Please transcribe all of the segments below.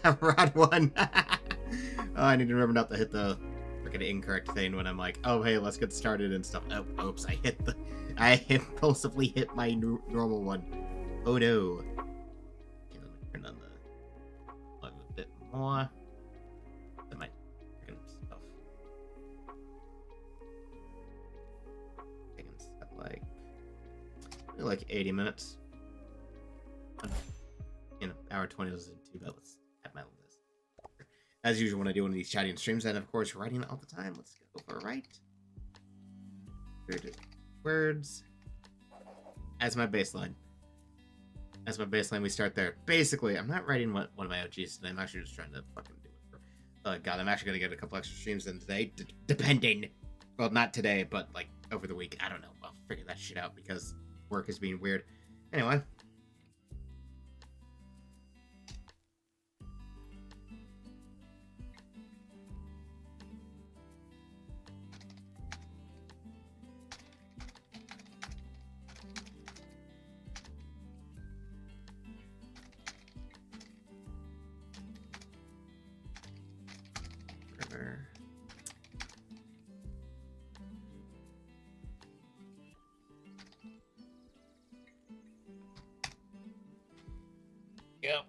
Round one. Oh, I need to remember not to hit the freaking incorrect thing when I'm like, oh hey, let's get started and stuff. Oh, oops, I impulsively hit my normal one. Oh no. Okay, let me turn on the volume a bit more. That might freaking stuff. I can set like 80 minutes. Hour 20 isn't too bad. Let's have my list. As usual when I do one of these chatting streams, and of course writing all the time. Let's go for a write. Words. As my baseline. As my baseline, we start there. Basically, I'm not writing one of my OGs today. I'm actually just trying to fucking do it. God, I'm actually going to get a couple extra streams in today, depending. Well, not today, but like over the week. I don't know. I'll figure that shit out because work is being weird. Anyway. Yep.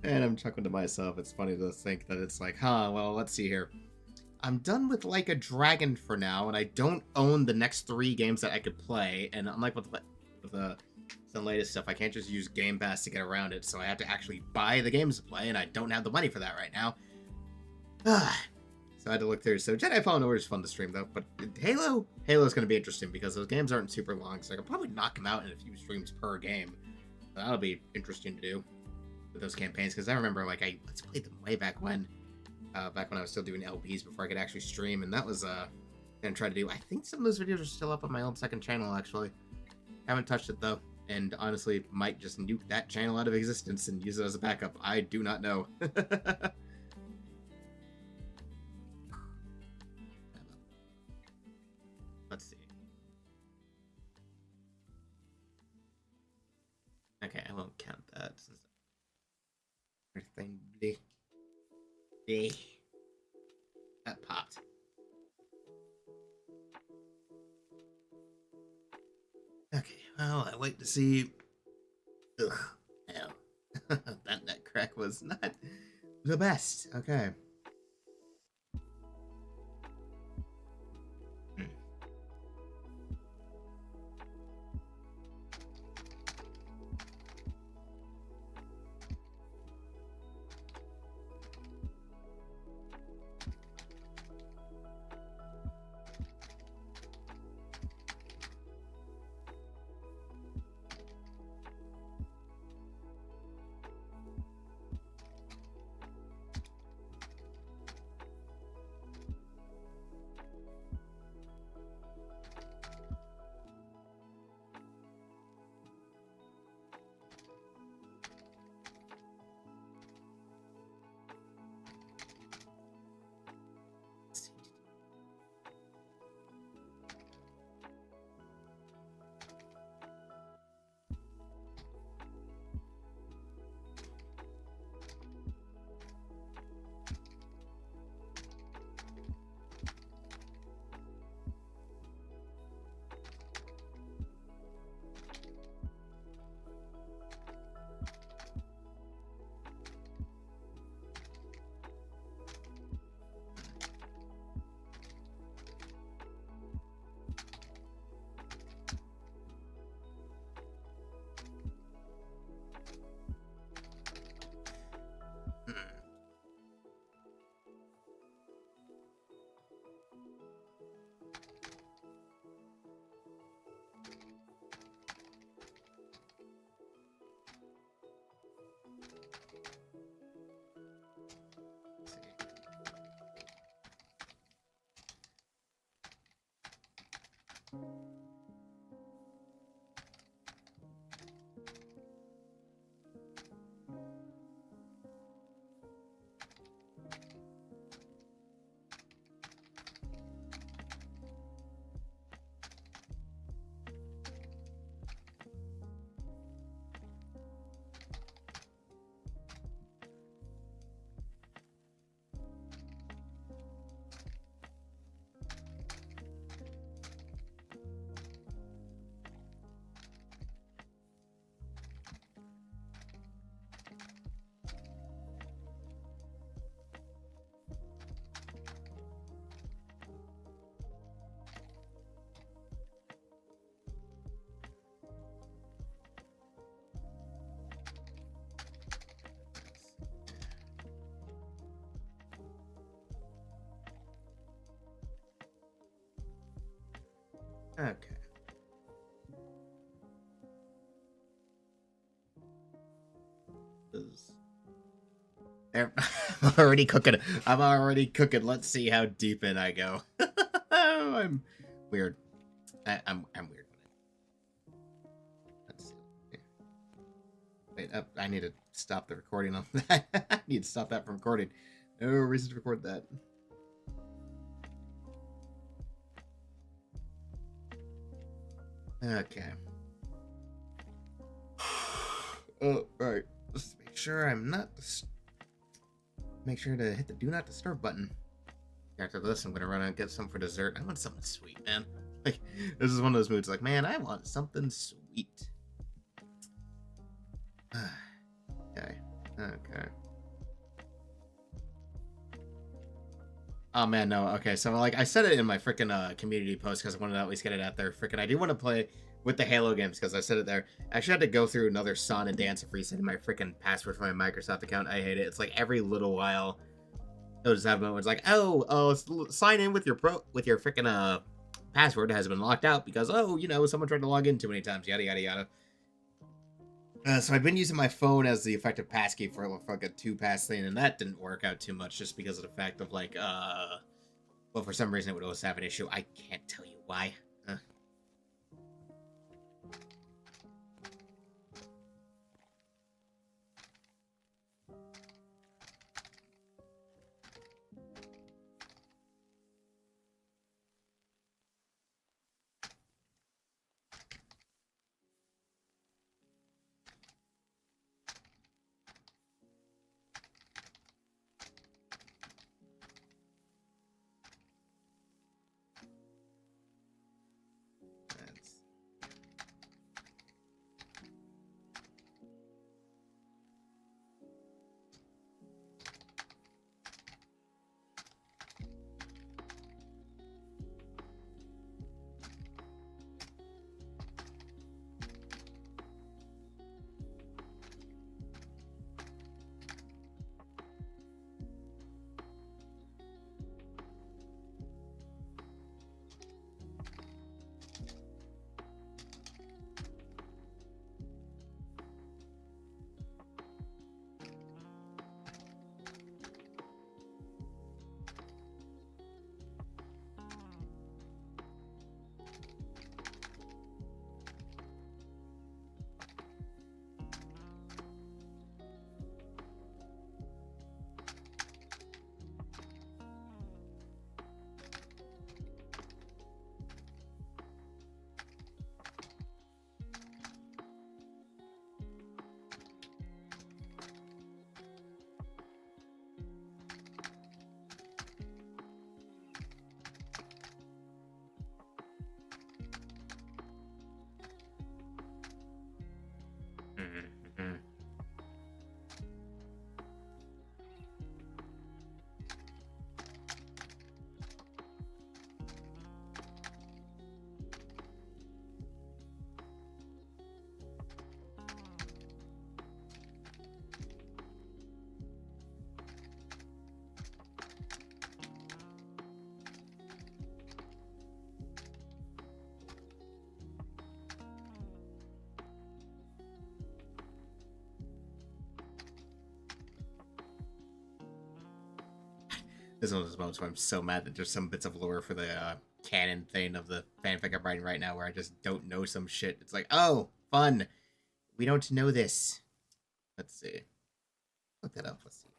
And I'm chuckling to myself. It's funny to think that it's like, well, let's see here. I'm done with Like a Dragon for now, and I don't own the next 3 games that I could play. And unlike with some latest stuff, I can't just use Game Pass to get around it, so I have to actually buy the games to play, and I don't have the money for that right now. So I had to look through. So Jedi Fallen Order is fun to stream, though. But Halo's going to be interesting because those games aren't super long, so I can probably knock them out in a few streams per game. So that'll be interesting to do with those campaigns, because I remember, like, let's play them way back when I was still doing LPs before I could actually stream, and that was, gonna try to do. I think some of those videos are still up on my old second channel, actually. Haven't touched it, though, and honestly, might just nuke that channel out of existence and use it as a backup. I do not know. Let's see. Okay, I won't count that since everything that popped. Okay, well, I wait to see. Ugh, hell. that crack was not the best. Okay. Okay. I'm already cooking. I'm already cooking. Let's see how deep in I go. I'm weird. I'm weird. Let's see. Wait, I need to stop the recording on that. I need to stop that from recording. No reason to record that. Okay. Oh, right. Let's make sure I'm not. Make sure to hit the do not disturb button. After this, I'm gonna run and get something for dessert. I want something sweet, man. Like, this is one of those moods. Like, man, I want something sweet. Okay. Okay. Oh man, no. Okay, so like I said it in my freaking community post because I wanted to at least get it out there. Freaking, I do want to play with the Halo games because I said it there. I actually had to go through another song and dance of resetting my freaking password for my Microsoft account. I hate it. It's like every little while, it'll just have moments like, oh, sign in with your freaking password has been locked out because someone tried to log in too many times. Yada yada yada. So I've been using my phone as the effective passkey for like a 2-pass thing, and that didn't work out too much just because of the fact of like, well, for some reason it would always have an issue. I can't tell you why. Mm-hmm. This is one of those moments where I'm so mad that there's some bits of lore for the canon thing of the fanfic I'm writing right now where I just don't know some shit. It's like, oh, fun. We don't know this. Let's see. Look that up. Let's see.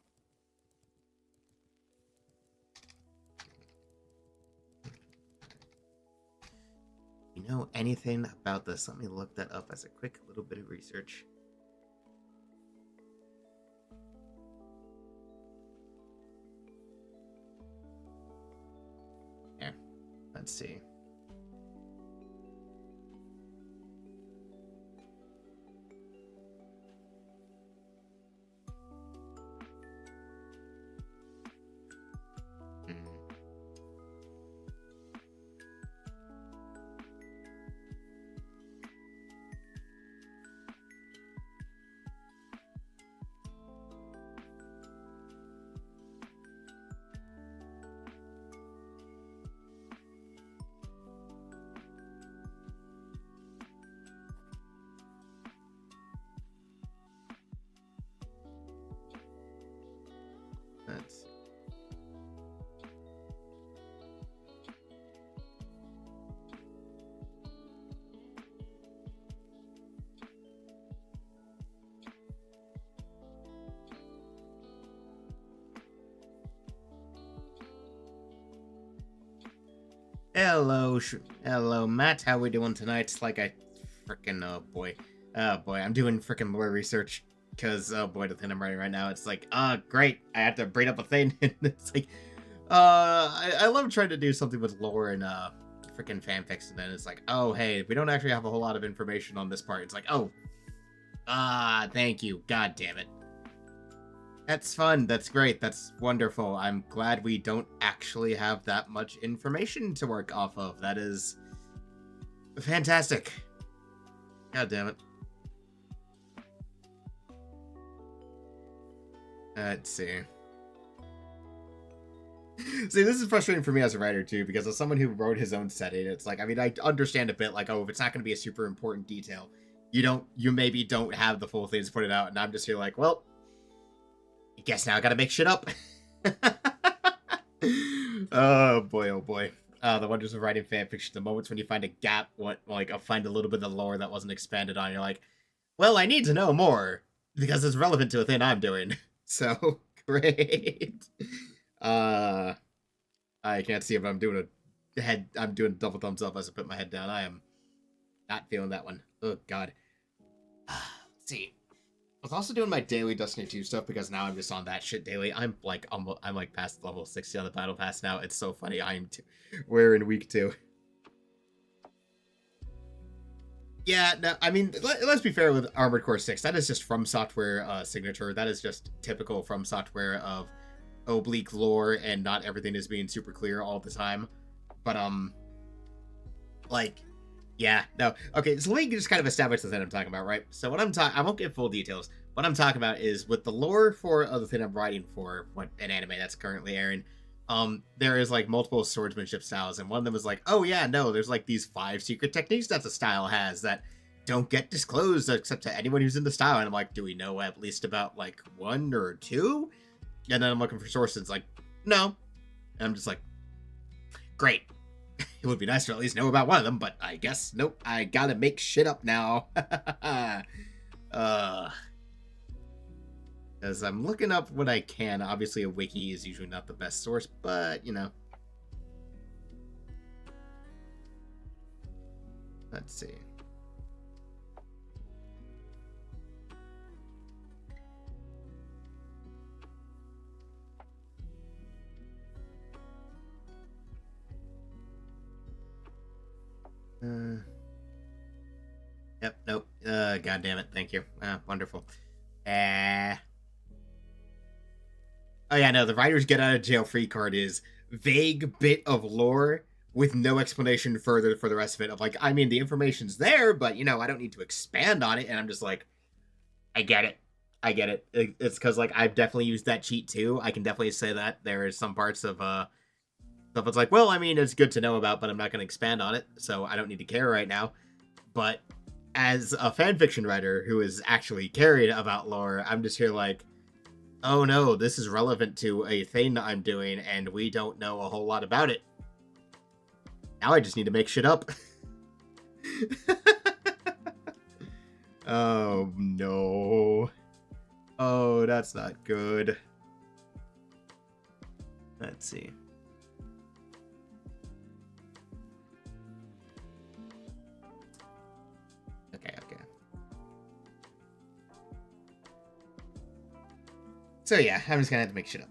You know anything about this? Let me look that up as a quick little bit of research. Yeah, let's see. That's... Hello, Matt. How we doing tonight? Like I freaking oh boy, I'm doing freaking lore research because oh boy, the thing I'm writing right now, it's like great. I have to bring up a thing, and it's like I love trying to do something with lore and freaking fanfics, and then it's like oh hey, we don't actually have a whole lot of information on this part. It's like oh thank you, god damn it. That's fun. That's great. That's wonderful. I'm glad we don't actually have that much information to work off of. That is fantastic. God damn it. Let's see. See, this is frustrating for me as a writer, too, because as someone who wrote his own setting, it's like, I mean, I understand a bit, like, oh, if it's not going to be a super important detail, you maybe don't have the full thing to put it out, and I'm just here like, well, I guess now I gotta make shit up. Oh boy. The wonders of writing fanfiction. The moments when you find a gap, find a little bit of lore that wasn't expanded on. You're like, well, I need to know more because it's relevant to a thing I'm doing. So great. I can't see if I'm doing I'm doing a double thumbs up as I put my head down. I am not feeling that one. Oh god. Let's see. I was also doing my daily Destiny 2 stuff because now I'm just on that shit daily. I'm like past level 60 on the battle pass now. It's so funny. We're in week 2. Yeah, no, I mean, let's be fair with Armored Core 6. That is just From Software signature. That is just typical From Software of oblique lore, and not everything is being super clear all the time. But yeah, no. Okay, so let me just kind of establish the thing I'm talking about, right? So what I won't give full details. What I'm talking about is with the lore for the thing I'm writing for, an anime that's currently airing, there is like multiple swordsmanship styles, and one of them is like, oh yeah, no, there's like these 5 secret techniques that the style has that don't get disclosed except to anyone who's in the style. And I'm like, do we know at least about like 1 or 2? And then I'm looking for sources, like, no. And I'm just like, great. It would be nice to at least know about one of them, but I guess nope. I gotta make shit up now. As I'm looking up what I can. Obviously, a wiki is usually not the best source, but you know. Let's see. Yep, nope. God damn it. Thank you. Wonderful. Oh yeah, no, the writer's get out of jail free card is vague bit of lore with no explanation further for the rest of it. Of like, I mean, the information's there, but you know, I don't need to expand on it. And I'm just like, I get it. It's because like I've definitely used that cheat too. I can definitely say that there is some parts of stuff it's like, well, I mean, it's good to know about, but I'm not going to expand on it, so I don't need to care right now. But as a fanfiction writer who is actually caring about lore, I'm just here like, oh no, this is relevant to a thing that I'm doing, and we don't know a whole lot about it. Now I just need to make shit up. Oh no. Oh, that's not good. Let's see. Okay. So yeah, I'm just gonna have to make shit up.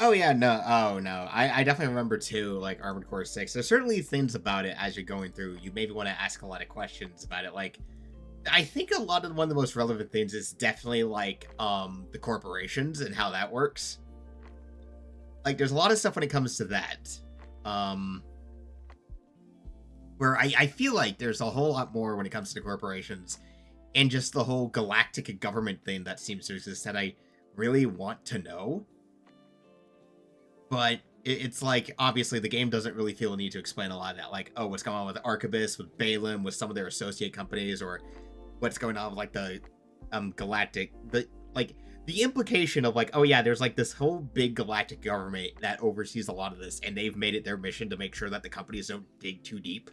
Oh yeah, no, oh no. I definitely remember too, like Armored Core 6. There's certainly things about it as you're going through. You maybe want to ask a lot of questions about it. Like, I think a lot of one of the most relevant things is definitely like the corporations and how that works. Like, there's a lot of stuff when it comes to that. Where I feel like there's a whole lot more when it comes to corporations and just the whole galactic government thing that seems to exist that I really want to know. But it's like, obviously, the game doesn't really feel a need to explain a lot of that. Like, oh, what's going on with Arquebus, with Balaam, with some of their associate companies, or what's going on with, like, the galactic... The implication of, like, oh, yeah, there's, like, this whole big galactic government that oversees a lot of this, and they've made it their mission to make sure that the companies don't dig too deep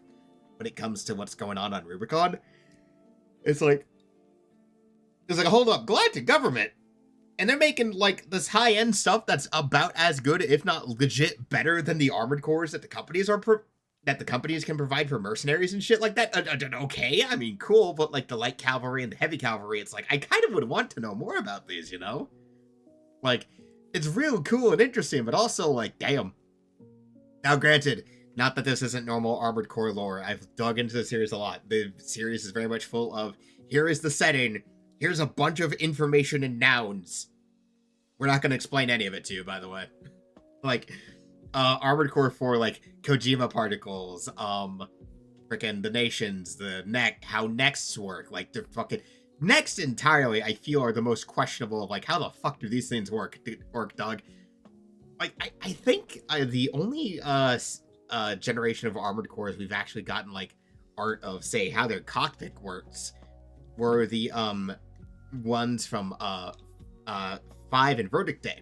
when it comes to what's going on Rubicon. It's like, hold up, galactic government? And they're making, like, this high-end stuff that's about as good, if not legit better, than the armored cores that the companies can provide for mercenaries and shit like that. Okay, I mean, cool, but, like, the light cavalry and the heavy cavalry, it's like, I kind of would want to know more about these, you know? Like, it's real cool and interesting, but also, like, damn. Now, granted, not that this isn't normal Armored Core lore. I've dug into the series a lot. The series is very much full of, here is the setting, here's a bunch of information and nouns. We're not going to explain any of it to you, by the way. Like, Armored Core 4, like, Kojima particles, frickin' the nations, the how nexts work, like, the fucking... Next entirely, I feel, are the most questionable of, like, how the fuck do these things work, dog? Like, I think the only, generation of Armored Cores we've actually gotten, like, art of, say, how their cockpit works were the, ones from, 5 and Verdict Day.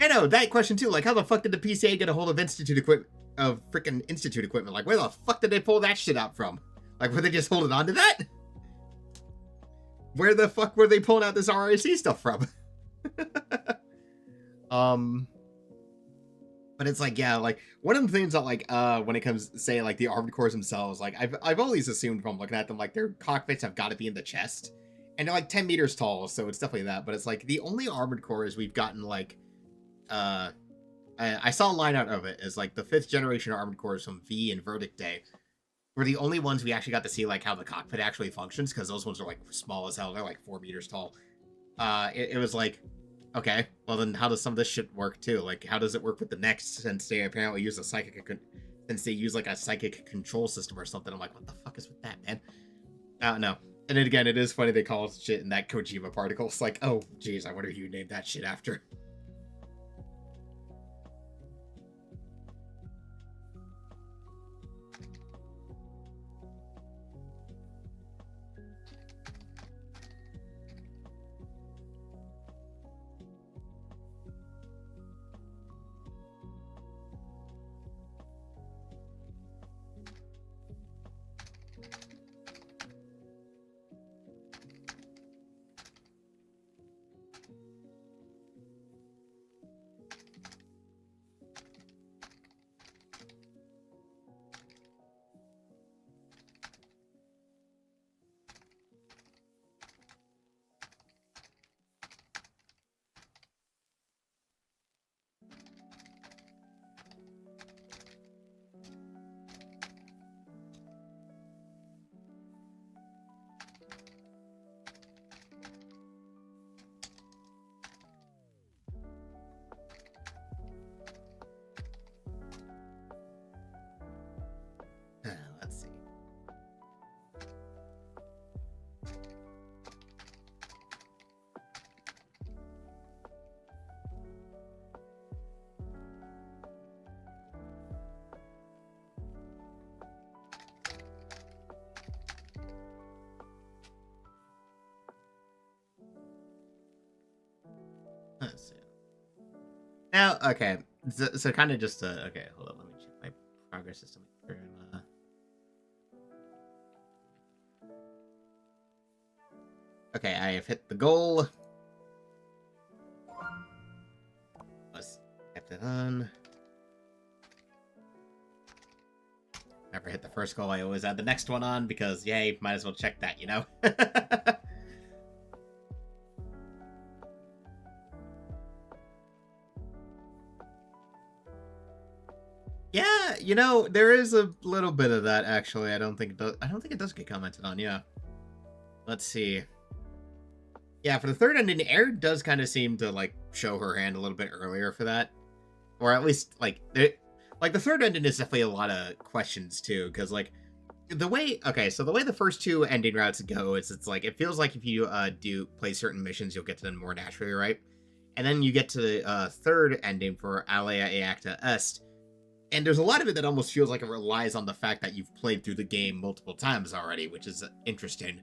I know, that question too, like, how the fuck did the PCA get a hold of frickin' Institute equipment? Like, where the fuck did they pull that shit out from? Like, were they just holding on to that? Where the fuck were they pulling out this RIC stuff from? But it's like, yeah, like, one of the things that, like, when it comes to, say, like, the armored cores themselves, like, I've always assumed from looking at them, like, their cockpits have got to be in the chest. And they're, like, 10 meters tall, so it's definitely that. But it's, like, the only armored cores we've gotten, like, I saw a line out of it, is, like, the 5th generation armored cores from V and Verdict Day were the only ones we actually got to see, like, how the cockpit actually functions, because those ones are, like, small as hell. They're, like, 4 meters tall. It was, like, okay, well, then how does some of this shit work, too? Like, how does it work with the Next, since they apparently use like, a psychic control system or something? I'm like, what the fuck is with that, man? I don't know. And then again, it is funny they call shit in that Kojima particle. It's like, oh, geez, I wonder who you named that shit after. Let's see. Let's see. Now, okay. So kind of just, okay, hold on. Let me check my progress system. Okay, I have hit the goal. Let's get that on. Never hit the first goal, I always add the next one on, because, yay, might as well check that, you know? You know, there is a little bit of that actually. I don't think it does. I don't think it does get commented on. Yeah. Let's see. Yeah, for the third ending, Air does kind of seem to like show her hand a little bit earlier for that, or at least like like the third ending is definitely a lot of questions too, because like the way so the way the first two ending routes go is it's like it feels like if you do play certain missions, you'll get to them more naturally, right? And then you get to the third ending for Alea e Acta Est, and there's a lot of it that almost feels like it relies on the fact that you've played through the game multiple times already, which is interesting.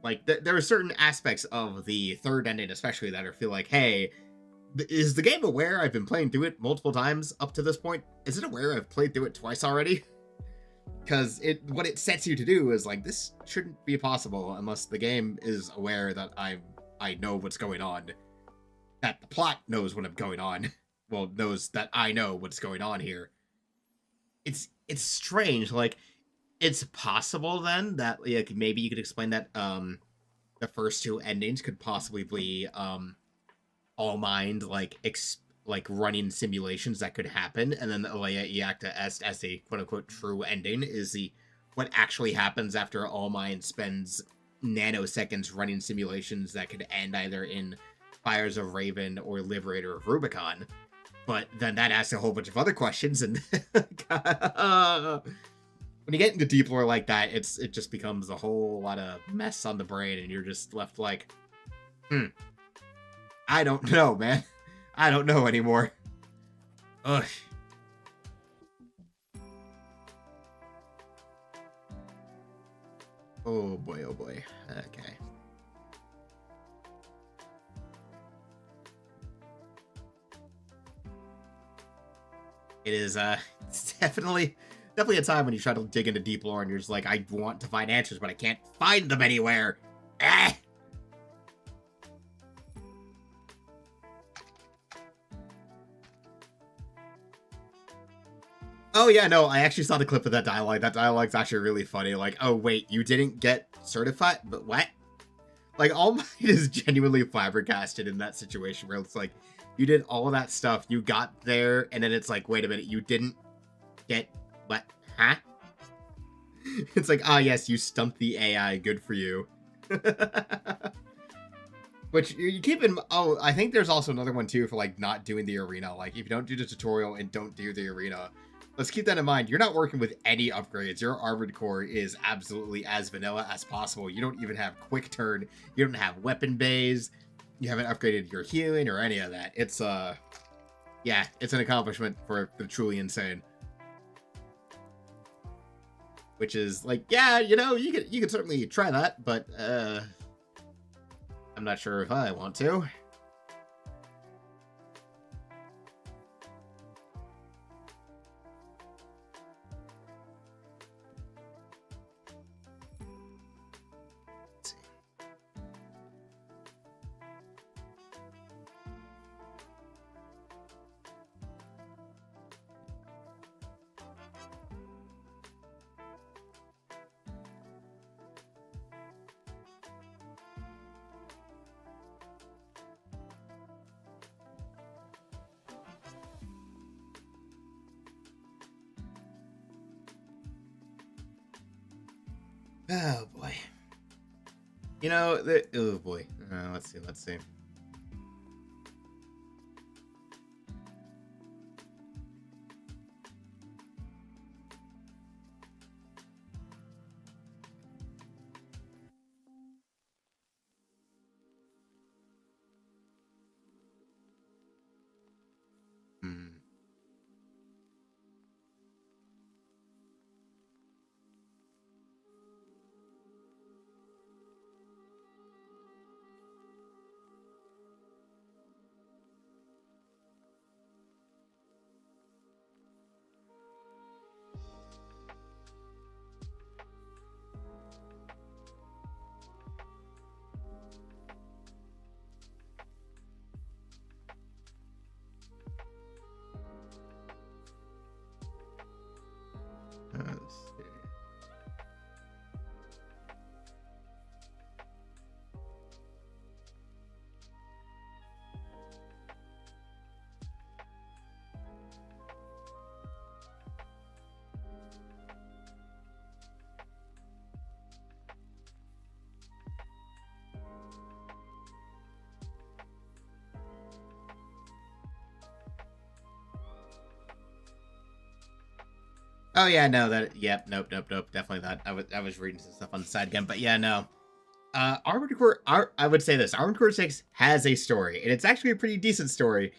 Like, there are certain aspects of the third ending, especially, that I feel like, hey, is the game aware I've been playing through it multiple times up to this point? Is it aware I've played through it twice already? Because what it sets you to do is, like, this shouldn't be possible unless the game is aware that I know what's going on. That the plot knows what's going on. Well, knows that I know what's going on here. It's strange, like, it's possible then that like maybe you could explain that the first two endings could possibly be all mind like like running simulations that could happen, and then the Alea Iacta Est as a quote unquote true ending is the what actually happens after All Mind spends nanoseconds running simulations that could end either in Fires of Raven or Liberator of Rubicon. But then that asks a whole bunch of other questions, and when you get into deep lore like that, it just becomes a whole lot of mess on the brain, and you're just left like, I don't know, man. I don't know anymore. Ugh. Oh boy, oh boy. Okay. It is, it's definitely a time when you try to dig into deep lore and you're just like, I want to find answers, but I can't find them anywhere. Ah! Oh yeah, no, I actually saw the clip of that dialogue. That dialogue's actually really funny. Like, oh wait, you didn't get certified? But what? Like, All Might is genuinely flabbergasted in that situation where it's like, you did all of that stuff, you got there, and then it's like, wait a minute, you didn't get what? Huh? It's like, ah, yes, you stumped the AI. Good for you. Which you keep in. Oh, I think there's also another one too for like not doing the arena. Like, if you don't do the tutorial and don't do the arena, let's keep that in mind. You're not working with any upgrades. Your armored core is absolutely as vanilla as possible. You don't even have quick turn. You don't have weapon bays. You haven't upgraded your healing or any of that. It's yeah, it's an accomplishment for the truly insane. Which is like, yeah, you know, you could certainly try that, but I'm not sure if I want to. Oh boy. You know, oh boy. Let's see. Hmm. Oh yeah, no, yep, nope, definitely that. I was reading some stuff on the side again, but yeah, no. I would say this: Armored Core 6 has a story, and it's actually a pretty decent story,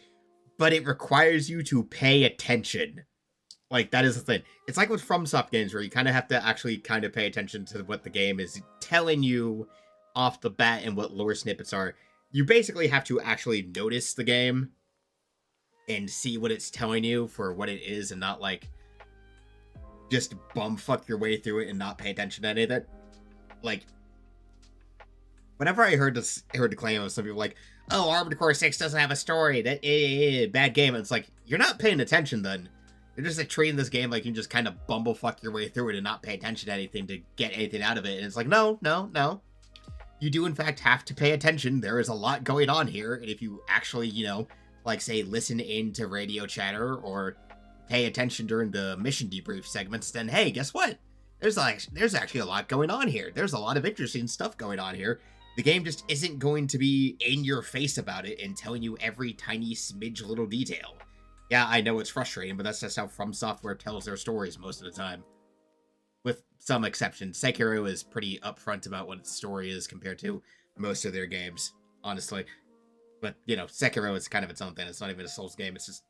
but it requires you to pay attention. Like, that is the thing. It's like with FromSoft games, where you kind of have to actually kind of pay attention to what the game is telling you off the bat and what lore snippets are. You basically have to actually notice the game and see what it's telling you for what it is, and not like just bumfuck your way through it and not pay attention to any of it. Like, whenever I heard the claim of some people like, "Oh, Armored Core 6 doesn't have a story. That bad game." And it's like, you're not paying attention then. You're just like treating this game like you can just kind of bumblefuck your way through it and not pay attention to anything to get anything out of it. And it's like, no. You do in fact have to pay attention. There is a lot going on here, and if you actually, like say listen into radio chatter or pay attention during the mission debrief segments, then hey, guess what? There's actually a lot going on here. There's a lot of interesting stuff going on here. The game just isn't going to be in your face about it and telling you every tiny smidge little detail. Yeah, I know it's frustrating, but that's just how From Software tells their stories most of the time. With some exceptions. Seiker is pretty upfront about what its story is compared to most of their games, honestly. But, Sekiro is kind of its own thing. It's not even a Souls game. It's just,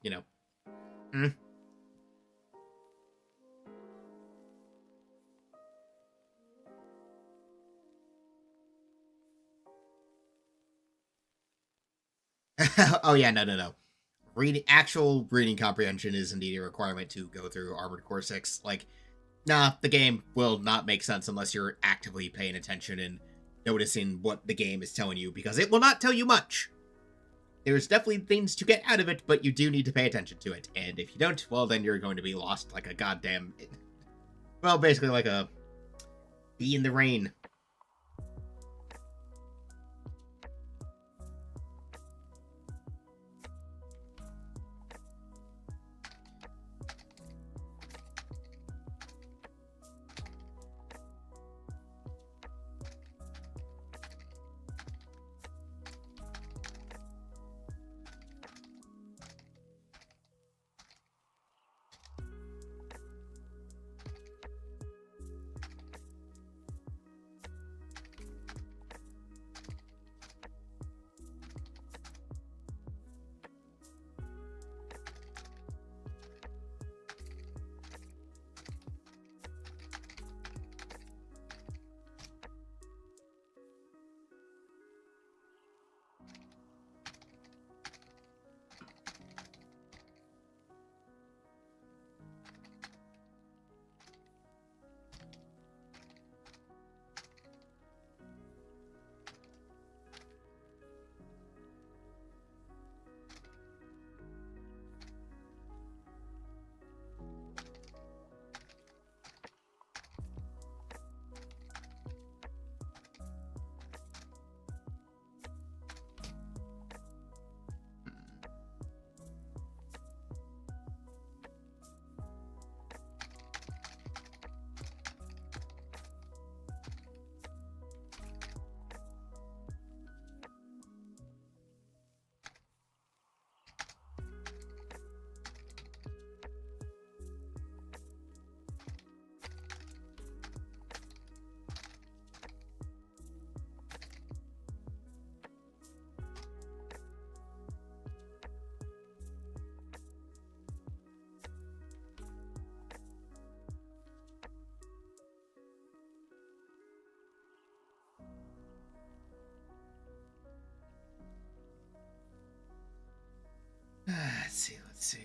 Oh, yeah, no. Actual reading comprehension is indeed a requirement to go through Armored Core 6. Like, nah, the game will not make sense unless you're actively paying attention and noticing what the game is telling you, because it will not tell you much. There's definitely things to get out of it, but you do need to pay attention to it. And if you don't, well, then you're going to be lost like a goddamn... Well, basically like a bee in the rain. Let's see.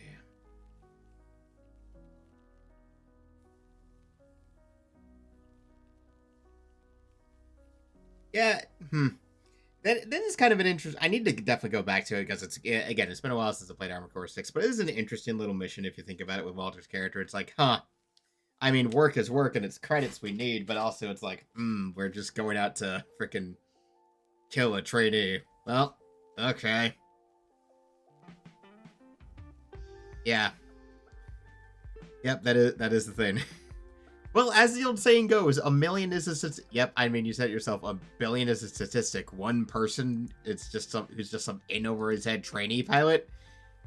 Yeah, That is kind of an interest. I need to definitely go back to it because it's been a while since I played Armored Core 6, but it is an interesting little mission if you think about it with Walter's character. It's like, I mean, work is work and it's credits we need, but also it's like, we're just going out to freaking kill a trainee. Well, okay. Yeah. Yep, that is the thing. Well, as the old saying goes, a million is a statistic. Yep, I mean, you said it yourself, a billion is a statistic. One person, it's just who's just some in over his head trainee pilot.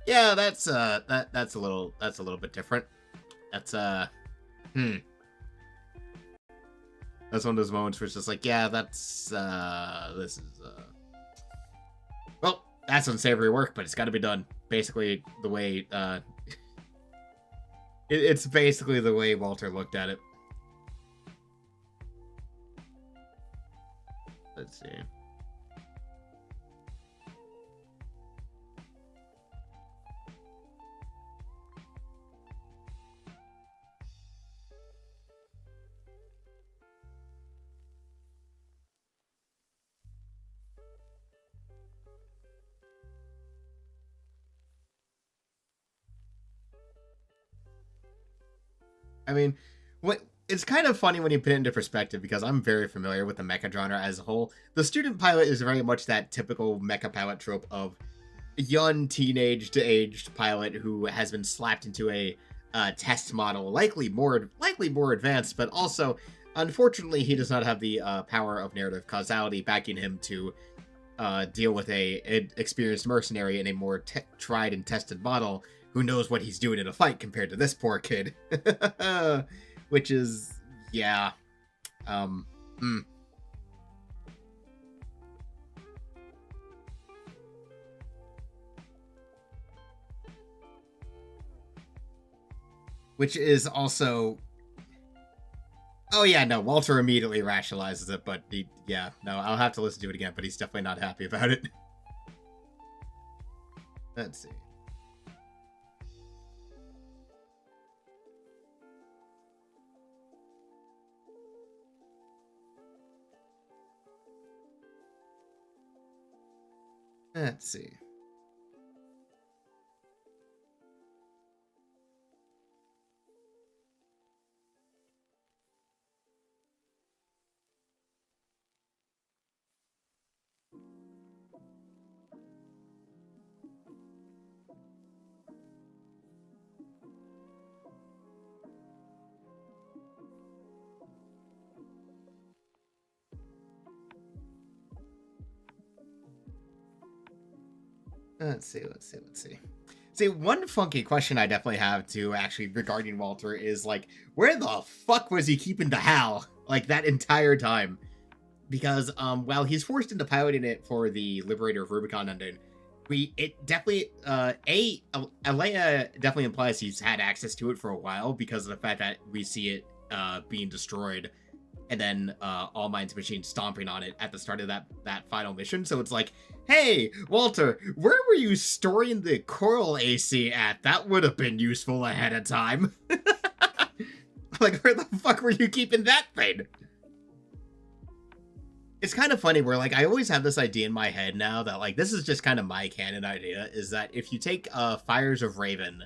Yeah, that's a little bit different. That's Hmm. That's one of those moments where it's just like, yeah, that's, this is, well, that's unsavory work, but it's got to be done. Basically, the way, it's basically the way Walter looked at it. Let's see. I mean, what it's kind of funny when you put it into perspective because I'm very familiar with the mecha genre as a whole. The student pilot is very much that typical mecha pilot trope of young teenage to aged pilot who has been slapped into a test model, likely more advanced, but also unfortunately he does not have the power of narrative causality backing him to deal with a experienced mercenary in a more tried and tested model who knows what he's doing in a fight compared to this poor kid. Which is, yeah. Which is also... Oh yeah, no, Walter immediately rationalizes it, but yeah, no, I'll have to listen to it again, but he's definitely not happy about it. Let's see. Let's see. Let's see. See, one funky question I definitely have to actually regarding Walter is like, where the fuck was he keeping the HAL like that entire time? Because while he's forced into piloting it for the Liberator of Rubicon ending, it definitely Alea definitely implies he's had access to it for a while because of the fact that we see it being destroyed and then All Mind's machine stomping on it at the start of that final mission. So it's like, hey, Walter, where were you storing the Coral AC at? That would have been useful ahead of time. Like, where the fuck were you keeping that thing? It's kind of funny where, like, I always have this idea in my head now that, like, this is just kind of my canon idea, is that if you take Fires of Raven,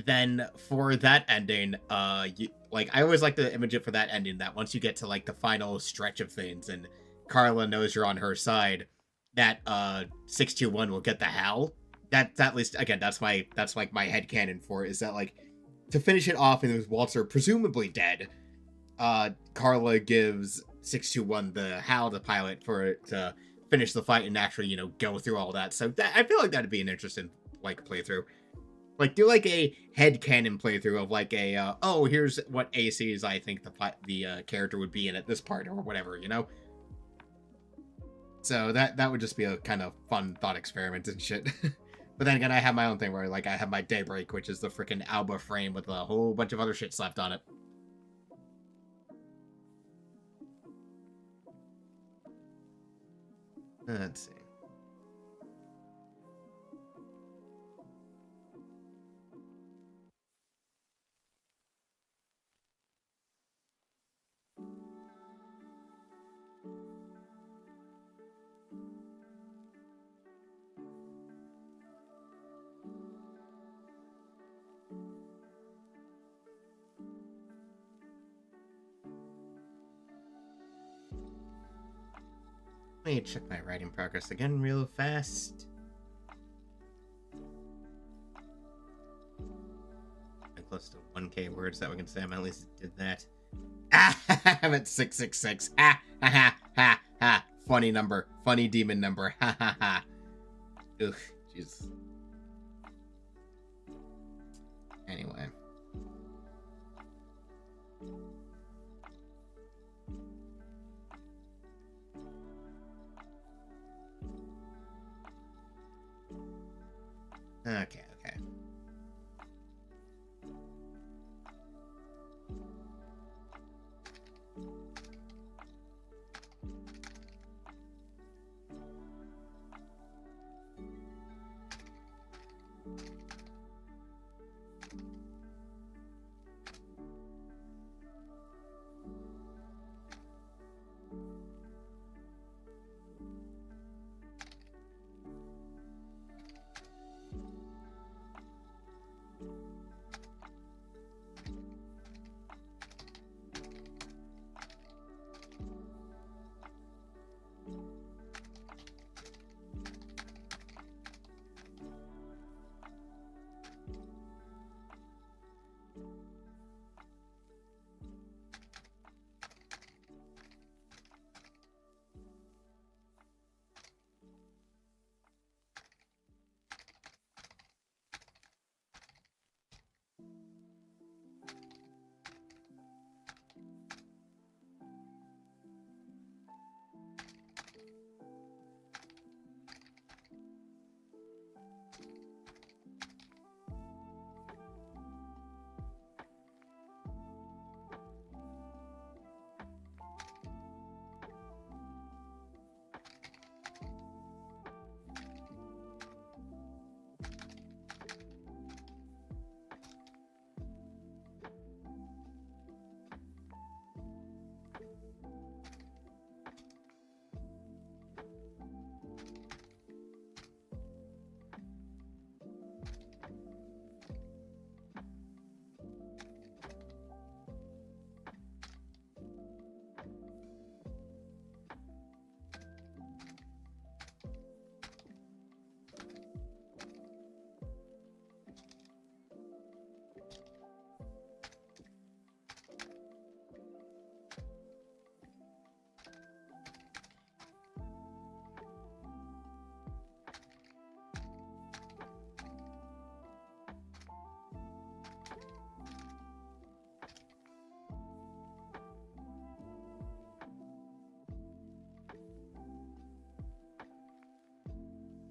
then for that ending, like, I always like to image it for that ending, that once you get to, like, the final stretch of things and Carla knows you're on her side, that 621 will get the HAL. That's at least, again, that's like my headcanon for it, is that, like, to finish it off and with Walter presumably dead, Carla gives 621 the HAL to pilot for it to finish the fight and actually, you know, go through all that. So I feel like that'd be an interesting, like, playthrough. Like, do, like, a headcanon playthrough of, like, a, oh, here's what ACs I think the character would be in at this part, or whatever, you know? So that would just be a kind of fun thought experiment and shit. But then again, I have my own thing where, like, I have my Daybreak, which is the freaking Alba frame with a whole bunch of other shit slapped on it. Let's see. Let me check my writing progress again real fast. I'm close to 1K words that we can say I at least did that. Ah, I'm at 666. Ha ha ha ha ha. Funny number. Funny demon number. Ha ha ha. Ugh, jeez. Anyway. Okay, okay.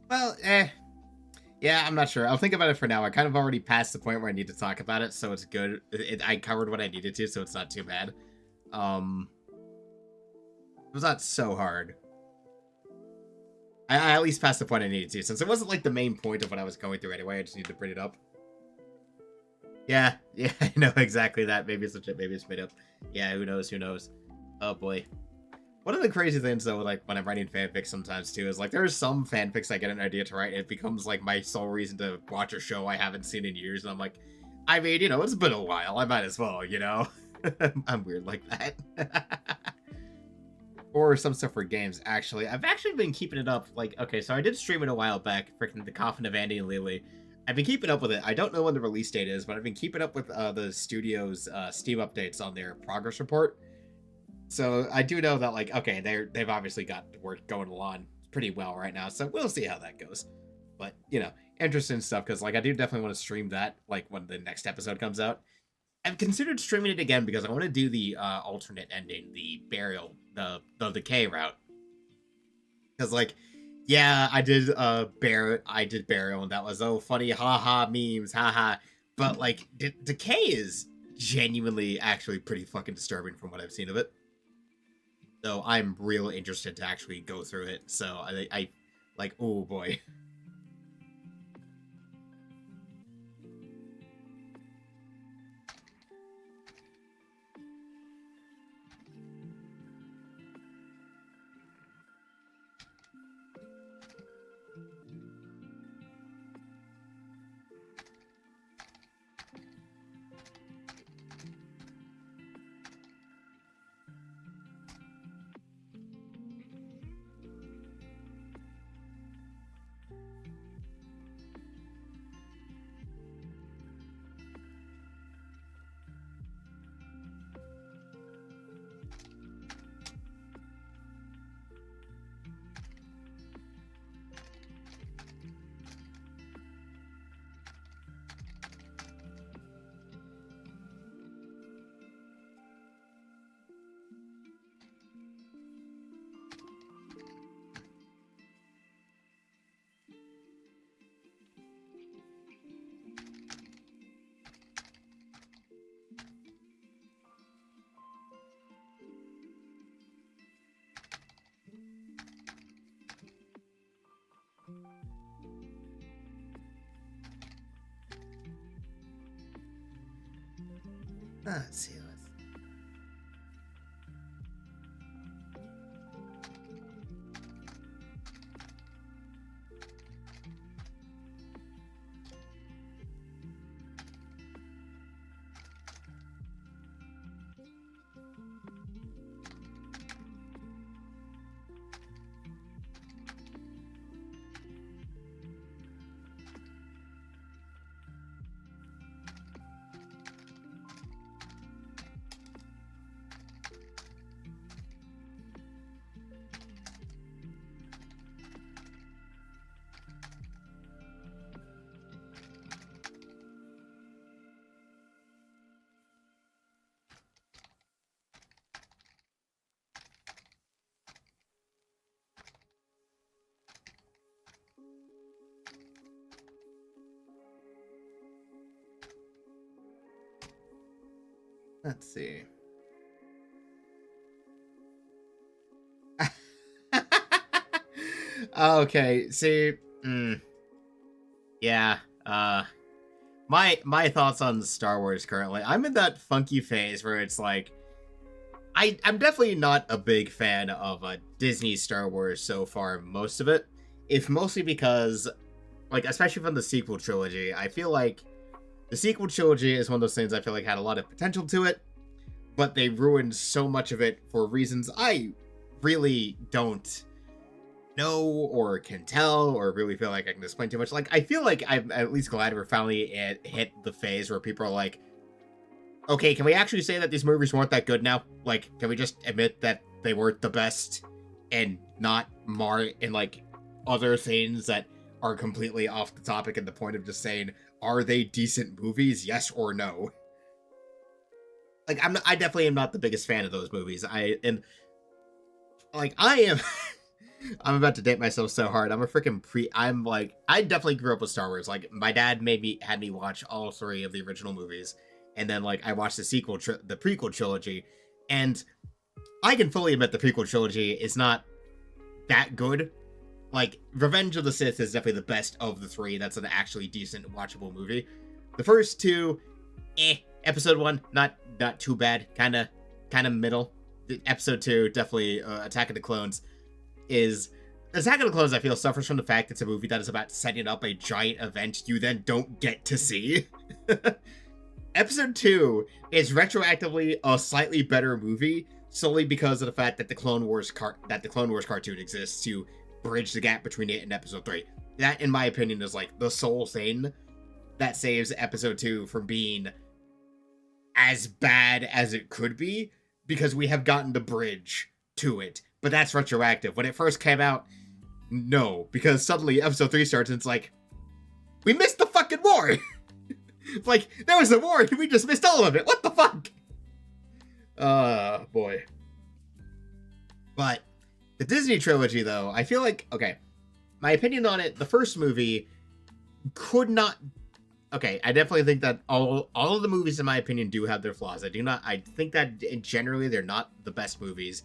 Well, yeah, I'm not sure. I'll think about it for now. I kind of already passed the point where I need to talk about it, so it's good. I covered what I needed to, so it's not too bad. It was not so hard. I at least passed the point I needed to, since it wasn't like the main point of what I was going through anyway. I just need to bring it up. Yeah, I know exactly that. Maybe it's legit, maybe it's made up. Yeah, who knows, who knows. Oh boy. One of the crazy things though, like when I'm writing fanfics sometimes too, is like there's some fanfics I get an idea to write, and it becomes like my sole reason to watch a show I haven't seen in years, and I'm like, I mean, it's been a while, I might as well, I'm weird like that. Or some stuff for games, actually. I've actually been keeping it up, like, okay, so I did stream it a while back, freaking The Coffin of Andy and Lily. I've been keeping up with it. I don't know when the release date is, but I've been keeping up with the studio's Steam updates on their progress report. So I do know that, like, okay, they've obviously got work going along pretty well right now, so we'll see how that goes. But, interesting stuff, because, like, I do definitely want to stream that, like, when the next episode comes out. I've considered streaming it again because I want to do the alternate ending, the burial, the decay route. Because, like, yeah, I did burial, and that was funny, haha, memes, haha. But like, decay is genuinely actually pretty fucking disturbing from what I've seen of it. So I'm real interested to actually go through it. So I like, oh boy. Let's see. Let's see. Okay, see, yeah, my thoughts on Star Wars currently. I'm in that funky phase where it's like, I'm definitely not a big fan of Disney Star Wars so far, most of it. If mostly because, like, especially from the sequel trilogy, I feel like the sequel trilogy is one of those things I feel like had a lot of potential to it, but they ruined so much of it for reasons I really don't know or can tell or really feel like I can explain too much. Like, I feel like I'm at least glad we're finally hit the phase where people are like, okay, can we actually say that these movies weren't that good now? Like, can we just admit that they weren't the best and not mar in, like, other things that are completely off the topic and the point of just saying, are they decent movies? Yes or no? Like, I definitely am not the biggest fan of those movies. I am I'm about to date myself so hard. I'm like, I definitely grew up with Star Wars. Like, my dad had me watch all three of the original movies. And then, like, I watched the prequel trilogy. And I can fully admit the prequel trilogy is not that good. Like, Revenge of the Sith is definitely the best of the three. That's an actually decent, watchable movie. The first two, Episode 1, not too bad. Kind of middle. Episode 2, definitely Attack of the Clones. Attack of the Clones, I feel, suffers from the fact it's a movie that is about setting up a giant event you then don't get to see. Episode 2 is retroactively a slightly better movie, solely because of the fact that the Clone Wars cartoon exists to bridge the gap between it and Episode 3. That, in my opinion, is like the sole thing that saves Episode 2 from being as bad as it could be, because we have gotten the bridge to it. But that's retroactive. When it first came out, no, because suddenly Episode 3 starts and it's like, we missed the fucking war! It's like, there was a war and we just missed all of it. What the fuck? Boy. But the Disney trilogy, though, I feel like, okay, my opinion on it, the first movie could not... Okay, I definitely think that all of the movies, in my opinion, do have their flaws. I think that generally they're not the best movies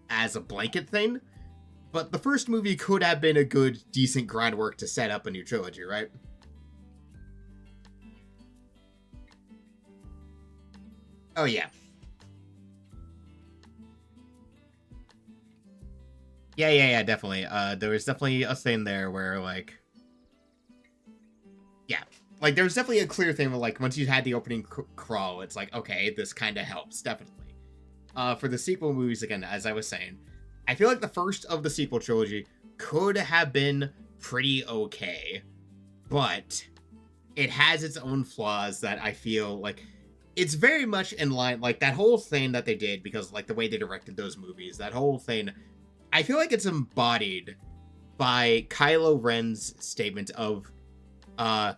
as a blanket thing, but the first movie could have been a good, decent groundwork to set up a new trilogy, right? Oh, yeah. Yeah, definitely. There was definitely a thing there where, like... Yeah. Like, there was definitely a clear thing where, like, once you had the opening crawl, it's like, okay, this kind of helps, definitely. For the sequel movies, again, as I was saying, I feel like the first of the sequel trilogy could have been pretty okay, but it has its own flaws that I feel like it's very much in line, like, that whole thing that they did, because, like, the way they directed those movies, that whole thing, I feel like it's embodied by Kylo Ren's statement of, I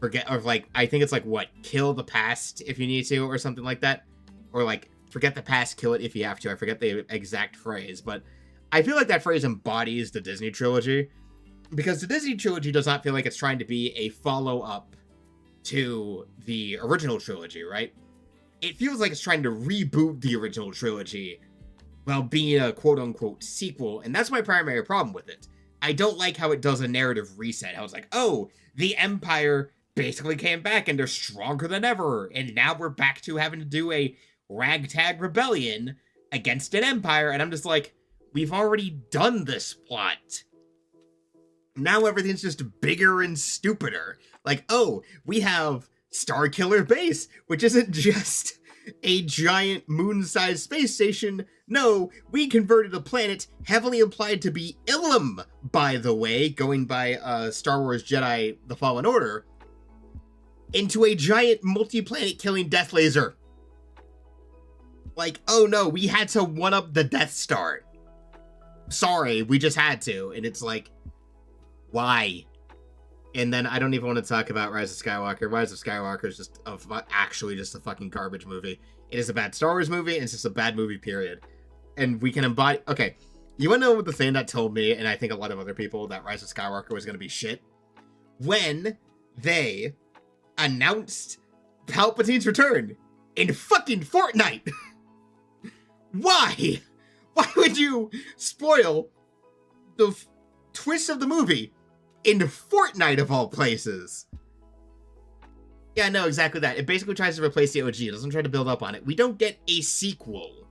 think it's like, what, kill the past if you need to, or something like that, or, like, forget the past, kill it if you have to. I forget the exact phrase, but I feel like that phrase embodies the Disney trilogy, because the Disney trilogy does not feel like it's trying to be a follow-up to the original trilogy, right? It feels like it's trying to reboot the original trilogy while being a quote-unquote sequel, and that's my primary problem with it. I don't like how it does a narrative reset, how it's like, oh, the Empire basically came back and they're stronger than ever. And now we're back to having to do a ragtag rebellion against an empire. And I'm just like, we've already done this plot. Now everything's just bigger and stupider. Like, oh, we have Starkiller Base, which isn't just a giant moon-sized space station. No, we converted a planet heavily implied to be Ilum, by the way, going by Star Wars Jedi The Fallen Order, into a giant multi-planet killing death laser. Like, oh no, we had to one-up the Death Star. Sorry, we just had to. And it's like, why? And then I don't even want to talk about Rise of Skywalker. Rise of Skywalker is just actually just a fucking garbage movie. It is a bad Star Wars movie, and it's just a bad movie, period. And we can embody... Okay, you want to know what the thing that told me, and I think a lot of other people, that Rise of Skywalker was going to be shit? When they announced Palpatine's return in fucking Fortnite! Why? Why would you spoil the twist of the movie in Fortnite of all places? Yeah, no, exactly that. It basically tries to replace the OG. It doesn't try to build up on it. We don't get a sequel.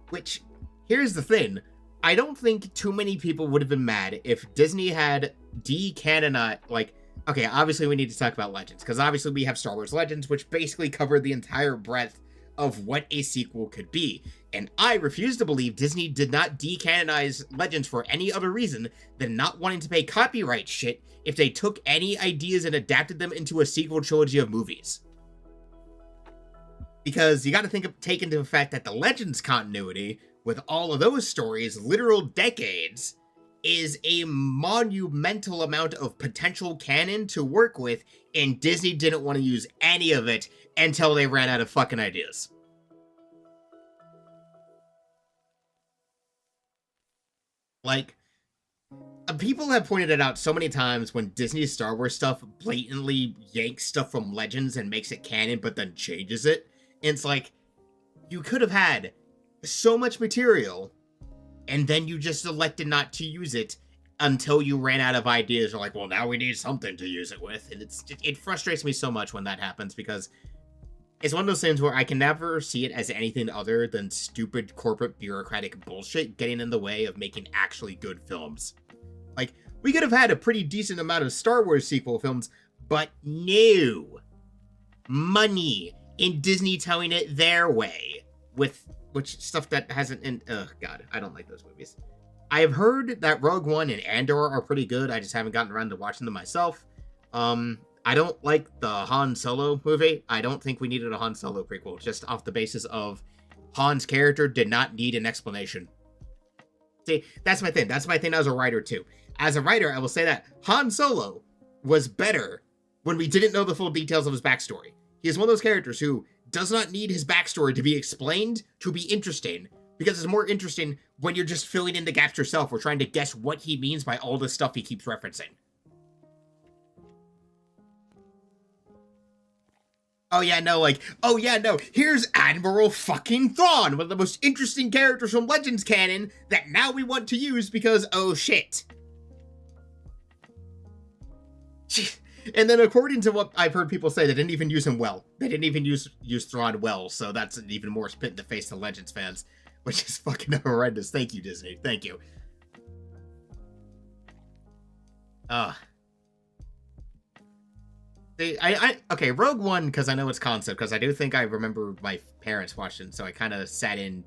Which, here's the thing. I don't think too many people would have been mad if Disney had de-canonized, like, okay, obviously we need to talk about Legends, because obviously we have Star Wars Legends, which basically covered the entire breadth of what a sequel could be. And I refuse to believe Disney did not decanonize Legends for any other reason than not wanting to pay copyright shit if they took any ideas and adapted them into a sequel trilogy of movies. Because you got to take into effect that the Legends continuity, with all of those stories, literal decades, is a monumental amount of potential canon to work with, and Disney didn't want to use any of it until they ran out of fucking ideas. Like, people have pointed it out so many times when Disney's Star Wars stuff blatantly yanks stuff from Legends and makes it canon, but then changes it. And it's like, you could have had so much material, and then you just elected not to use it until you ran out of ideas. You're like, well, now we need something to use it with. And it frustrates me so much when that happens, because it's one of those things where I can never see it as anything other than stupid corporate bureaucratic bullshit getting in the way of making actually good films. Like, we could have had a pretty decent amount of Star Wars sequel films, but no. Money in Disney telling it their way, with which stuff that hasn't... oh, God, I don't like those movies. I have heard that Rogue One and Andor are pretty good. I just haven't gotten around to watching them myself. I don't like the Han Solo movie. I don't think we needed a Han Solo prequel, just off the basis of Han's character did not need an explanation. See, that's my thing. That's my thing as a writer, too. As a writer, I will say that Han Solo was better when we didn't know the full details of his backstory. He is one of those characters who does not need his backstory to be explained to be interesting, because it's more interesting when you're just filling in the gaps yourself or trying to guess what he means by all the stuff he keeps referencing. Oh yeah, no, here's Admiral fucking Thrawn, one of the most interesting characters from Legends canon that now we want to use because, oh shit. And then according to what I've heard people say, they didn't even use him well. They didn't even use Thrawn well, so that's an even more spit in the face to Legends fans, which is fucking horrendous. Thank you, Disney. Thank you. Okay, Rogue One, because I know its concept, because I do think I remember my parents watching, so I kind of sat in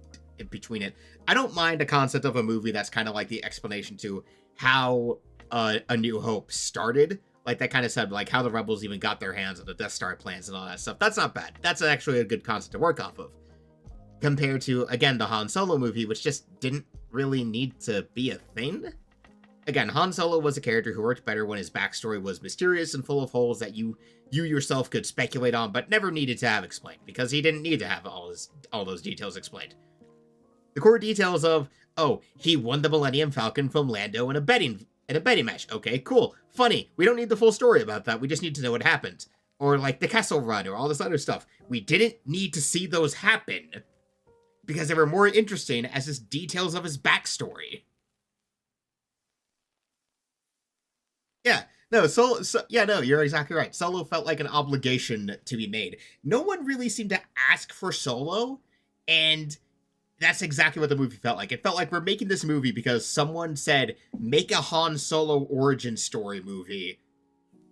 between it. I don't mind the concept of a movie that's kind of like the explanation to how A New Hope started. Like, that kind of said, like, how the Rebels even got their hands on the Death Star plans and all that stuff. That's not bad. That's actually a good concept to work off of. Compared to, again, the Han Solo movie, which just didn't really need to be a thing. Again, Han Solo was a character who worked better when his backstory was mysterious and full of holes that you yourself could speculate on, but never needed to have explained, because he didn't need to have all those details explained. The core details of, oh, he won the Millennium Falcon from Lando in a betting match. Okay, cool. Funny. We don't need the full story about that. We just need to know what happened. Or like the Kessel Run or all this other stuff. We didn't need to see those happen because they were more interesting as just details of his backstory. Yeah. No, yeah, no, you're exactly right. Solo felt like an obligation to be made. No one really seemed to ask for Solo, and that's exactly what the movie felt like. It felt like we're making this movie because someone said, make a Han Solo origin story movie,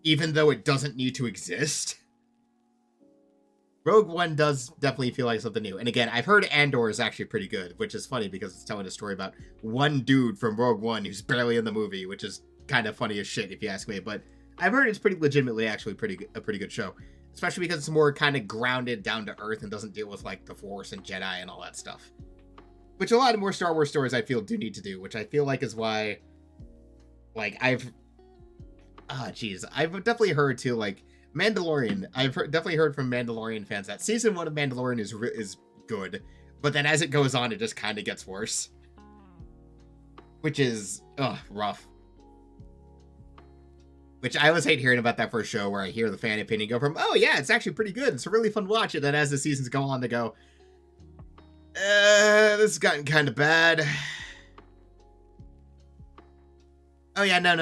even though it doesn't need to exist. Rogue One does definitely feel like something new. And again, I've heard Andor is actually pretty good, which is funny because it's telling a story about one dude from Rogue One who's barely in the movie, which is kind of funny as shit if you ask me. But I've heard it's pretty legitimately actually a pretty good show, especially because it's more kind of grounded down to earth and doesn't deal with like the Force and Jedi and all that stuff, which a lot of more Star Wars stories I feel do need to do, which I feel like is why, like, I've definitely heard too, like, Mandalorian. Definitely heard from Mandalorian fans that season 1 of Mandalorian is good, but then as it goes on, it just kind of gets worse, which is rough. Which I always hate hearing about that first show where I hear the fan opinion go from, oh yeah, it's actually pretty good, it's a really fun watch, and then as the seasons go on, they go, this has gotten kind of bad. Oh yeah, no.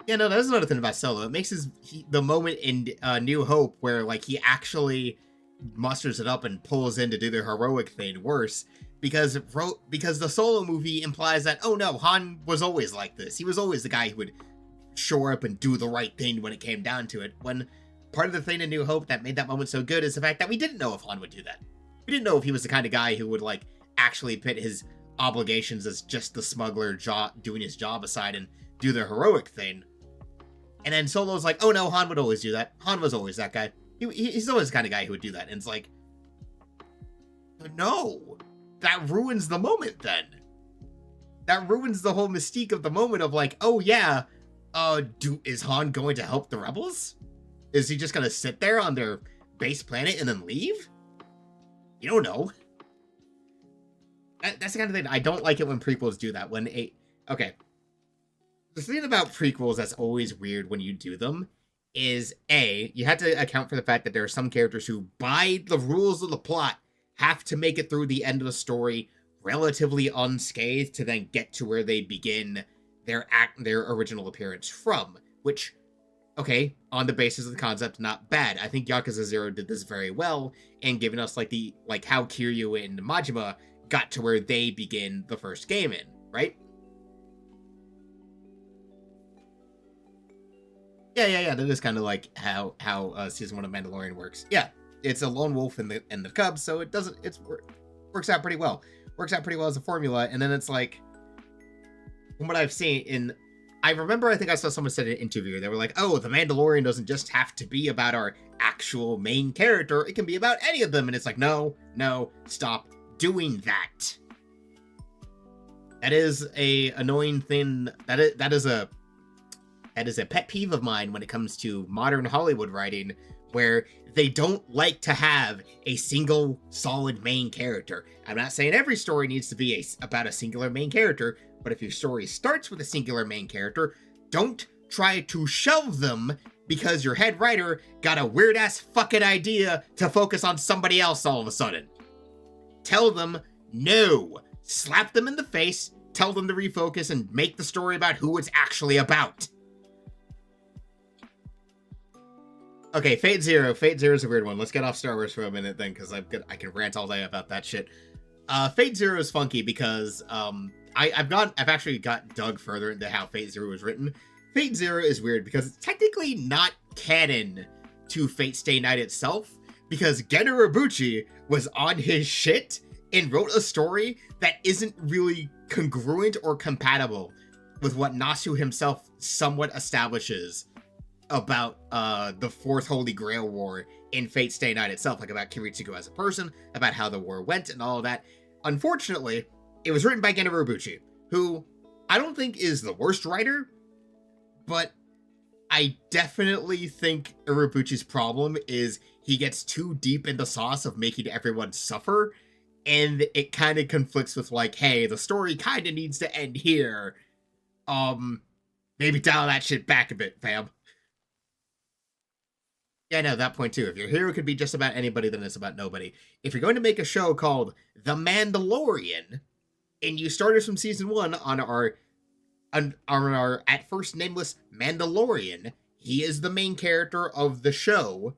Yeah, no, that's another thing about Solo. It makes the moment in New Hope where like he actually musters it up and pulls in to do the heroic thing worse, because the Solo movie implies that, oh no, Han was always like this. He was always the guy who would shore up and do the right thing when it came down to it. When part of the thing in New Hope that made that moment so good is the fact that we didn't know if Han would do that. We didn't know if he was the kind of guy who would like actually put his obligations as just the smuggler doing his job aside and do the heroic thing. And then Solo's like, oh no, Han would always do that. Han was always that guy. He's always the kind of guy who would do that. And it's like, no, that ruins the moment then. That ruins the whole mystique of the moment of like, oh yeah, is Han going to help the rebels? Is he just going to sit there on their base planet and then leave? You don't know. That's the kind of thing I don't like it when prequels do that. Okay. The thing about prequels that's always weird when you do them is, A, you have to account for the fact that there are some characters who, by the rules of the plot, have to make it through the end of the story relatively unscathed to then get to where they begin their original appearance from. Which, okay, on the basis of the concept, not bad. I think Yakuza 0 did this very well in giving us like how Kiryu and Majima got to where they begin the first game in, right? Yeah. That is kind of like how season 1 of Mandalorian works. Yeah, it's a lone wolf in the cubs, so works out pretty well. Works out pretty well as a formula, and then it's like, from what I've seen I remember I think I saw someone said in an interview, they were like, oh, the Mandalorian doesn't just have to be about our actual main character, it can be about any of them, and it's like, no, stop doing that. That is a annoying thing. That is a pet peeve of mine when it comes to modern Hollywood writing, where they don't like to have a single solid main character. I'm not saying every story needs to be about a singular main character, but if your story starts with a singular main character, don't try to shelve them because your head writer got a weird ass fucking idea to focus on somebody else all of a sudden. Tell them no. Slap them in the face, tell them to refocus and make the story about who it's actually about. Okay, Fate Zero. Fate Zero is a weird one. Let's get off Star Wars for a minute then, because I can rant all day about that shit. Fate Zero is funky because I've actually got dug further into how Fate Zero was written. Fate Zero is weird because it's technically not canon to Fate Stay Night itself, because Gen Urobuchi was on his shit and wrote a story that isn't really congruent or compatible with what Nasu himself somewhat establishes about the Fourth Holy Grail War in Fate Stay Night itself, like about Kiritsugu as a person, about how the war went and all of that. Unfortunately, it was written by Gen Urobuchi, who I don't think is the worst writer, but I definitely think Urobuchi's problem is he gets too deep in the sauce of making everyone suffer, and it kind of conflicts with like, hey, the story kind of needs to end here. Maybe dial that shit back a bit, fam. Yeah, no, that point too. If your hero could be just about anybody, then it's about nobody. If you're going to make a show called The Mandalorian, and you started from season 1 on our our at first nameless Mandalorian. He is the main character of the show.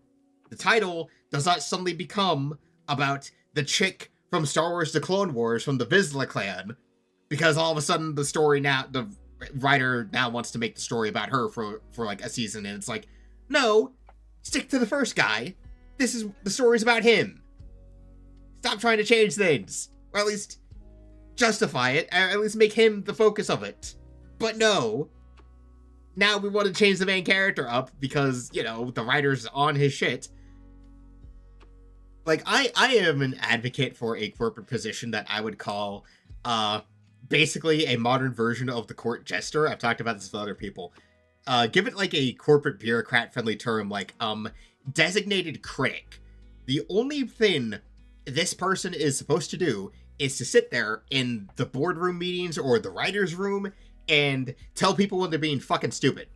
The title does not suddenly become about the chick from Star Wars The Clone Wars from the Vizsla clan, because all of a sudden the writer now wants to make the story about her for like a season, and it's like, no, stick to the first guy. The story's about him. Stop trying to change things, or at least justify it, or at least make him the focus of it. But no, now we want to change the main character up because, you know, the writer's on his shit. Like, I am an advocate for a corporate position that I would call, basically a modern version of the court jester. I've talked about this with other people. Give it like a corporate bureaucrat friendly term, like, designated critic. The only thing this person is supposed to do is to sit there in the boardroom meetings or the writer's room and tell people when they're being fucking stupid.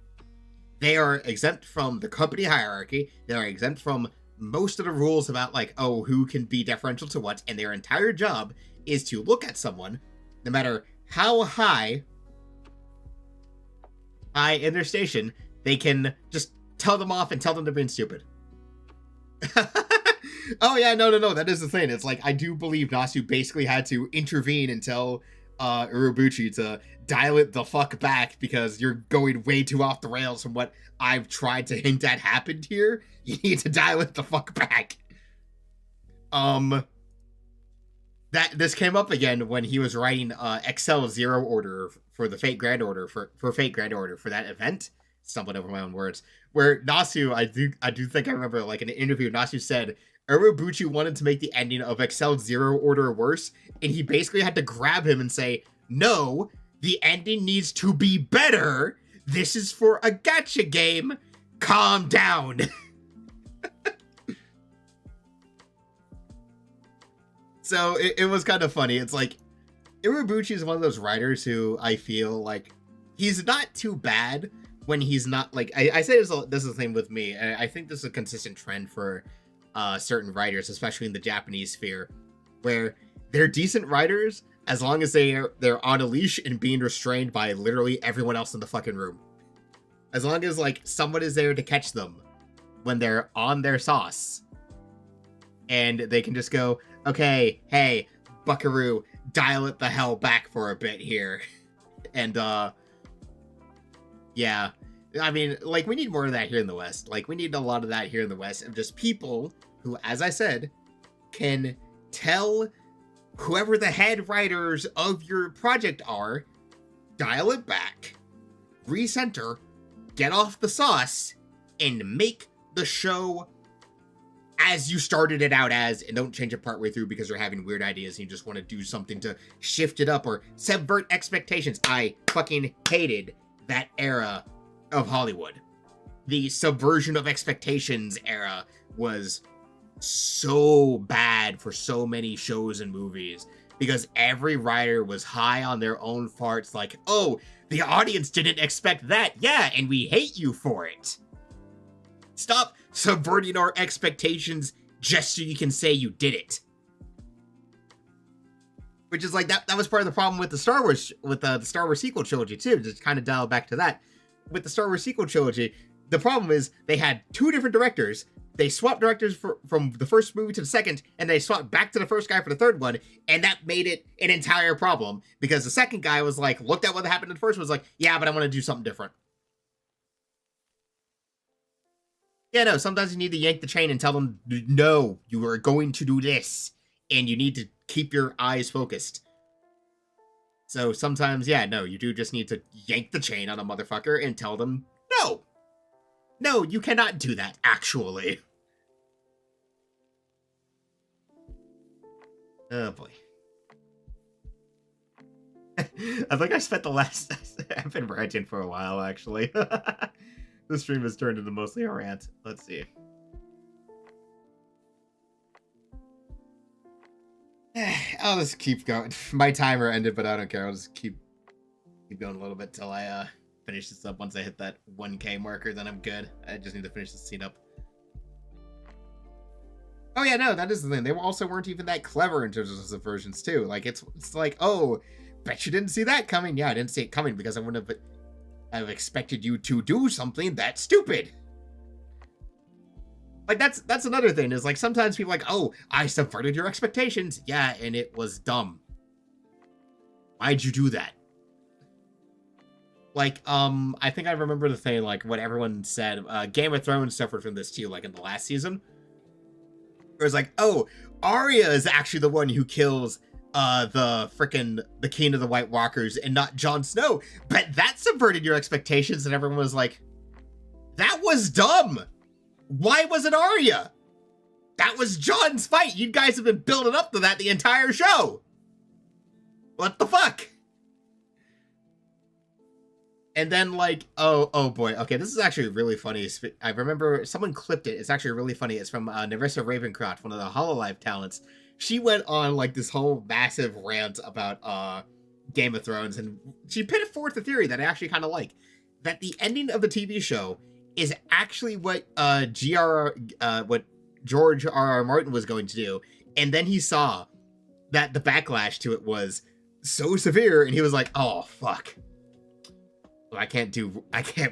They are exempt from the company hierarchy. They are exempt from most of the rules about, like, oh, who can be deferential to what, and their entire job is to look at someone, no matter how high in their station, they can just tell them off and tell them they're being stupid. Oh yeah, no, that is the thing. It's like, I do believe Nasu basically had to intervene and tell Urobuchi to dial it the fuck back because you're going way too off the rails from what I've tried to hint at happened here. You need to dial it the fuck back. This came up again when he was writing Excel Zero Order for the Fate Grand Order for Fate Grand Order for that event. Stumbling over my own words. Where Nasu, I do think I remember, like, in an interview, Nasu said Urobuchi wanted to make the ending of Excel Zero Order worse, and he basically had to grab him and say, no, the ending needs to be better. This is for a gacha game. Calm down. So it was kind of funny. It's like, Urobuchi is one of those writers who I feel like he's not too bad when he's not, like, I say this is the thing with me. I think this is a consistent trend for certain writers, especially in the Japanese sphere, where they're decent writers as long as they're on a leash and being restrained by literally everyone else in the fucking room. As long as, like, someone is there to catch them when they're on their sauce. And they can just go, okay, hey, buckaroo, dial it the hell back for a bit here. And, yeah. I mean, like, we need more of that here in the West. Like, we need a lot of that here in the West of just people who, as I said, can tell whoever the head writers of your project are, dial it back, recenter, get off the sauce, and make the show as you started it out as, and don't change it partway through because you're having weird ideas and you just want to do something to shift it up or subvert expectations. I fucking hated that era of Hollywood. The subversion of expectations era was so bad for so many shows and movies because every writer was high on their own farts, like, oh, the audience didn't expect that. Yeah, and we hate you for it. Stop subverting our expectations just so you can say you did it. Which is like, that was part of the problem with the Star Wars, with the Star Wars sequel trilogy too, just kind of dial back to that. With the Star Wars sequel trilogy, the problem is they had two different directors. They swapped directors from the first movie to the second, and they swapped back to the first guy for the third one, and that made it an entire problem, because the second guy was like, looked at what happened in the first, was like, yeah, but I want to do something different. Yeah, no, sometimes you need to yank the chain and tell them, no, you are going to do this, and you need to keep your eyes focused. So sometimes, yeah, no, you do just need to yank the chain on a motherfucker and tell them, no. No, you cannot do that, actually. Oh, boy. I think I spent the last... I've been ranting for a while, actually. The stream has turned into mostly a rant. Let's see. I'll just keep going. My timer ended, but I don't care. I'll just keep going a little bit till I finish this up. Once I hit that 1K marker, then I'm good. I just need to finish this scene up. Oh yeah, no, that is the thing. They also weren't even that clever in terms of subversions too. Like, it's like, oh, bet you didn't see that coming. Yeah, I didn't see it coming because I wouldn't have expected you to do something that stupid. Like, that's another thing, is like sometimes people are like, oh, I subverted your expectations. Yeah, and it was dumb. Why'd you do that? Like, I think I remember the thing, like, what everyone said, Game of Thrones suffered from this too, like, in the last season. It was like, oh, Arya is actually the one who kills, the King of the White Walkers and not Jon Snow. But that subverted your expectations, and everyone was like, that was dumb! Why was it Arya? That was Jon's fight! You guys have been building up to that the entire show! What the fuck? And then, like, oh boy, okay, this is actually really funny. I remember someone clipped it. It's actually really funny. It's from Nerissa Ravencroft, one of the Hololive talents. She went on, like, this whole massive rant about Game of Thrones, and she put forth the theory that I actually kind of like. That the ending of the TV show is actually what what George R.R. Martin was going to do, and then he saw that the backlash to it was so severe, and he was like, oh, fuck. I can't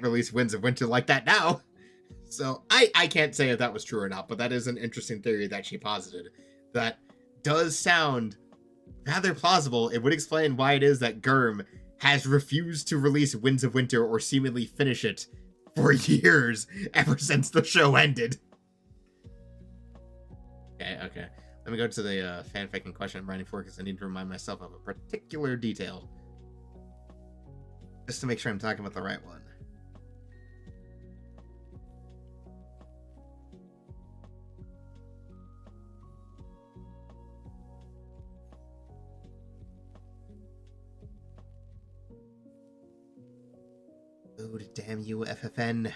release Winds of Winter like that now. So I can't say if that was true or not, but that is an interesting theory that she posited. That does sound rather plausible. It would explain why it is that Gurm has refused to release Winds of Winter or seemingly finish it for years ever since the show ended. Okay. Let me go to the fanfic in question I'm writing for, because I need to remind myself of a particular detail. Just to make sure I'm talking about the right one. Oh, damn you, FFN.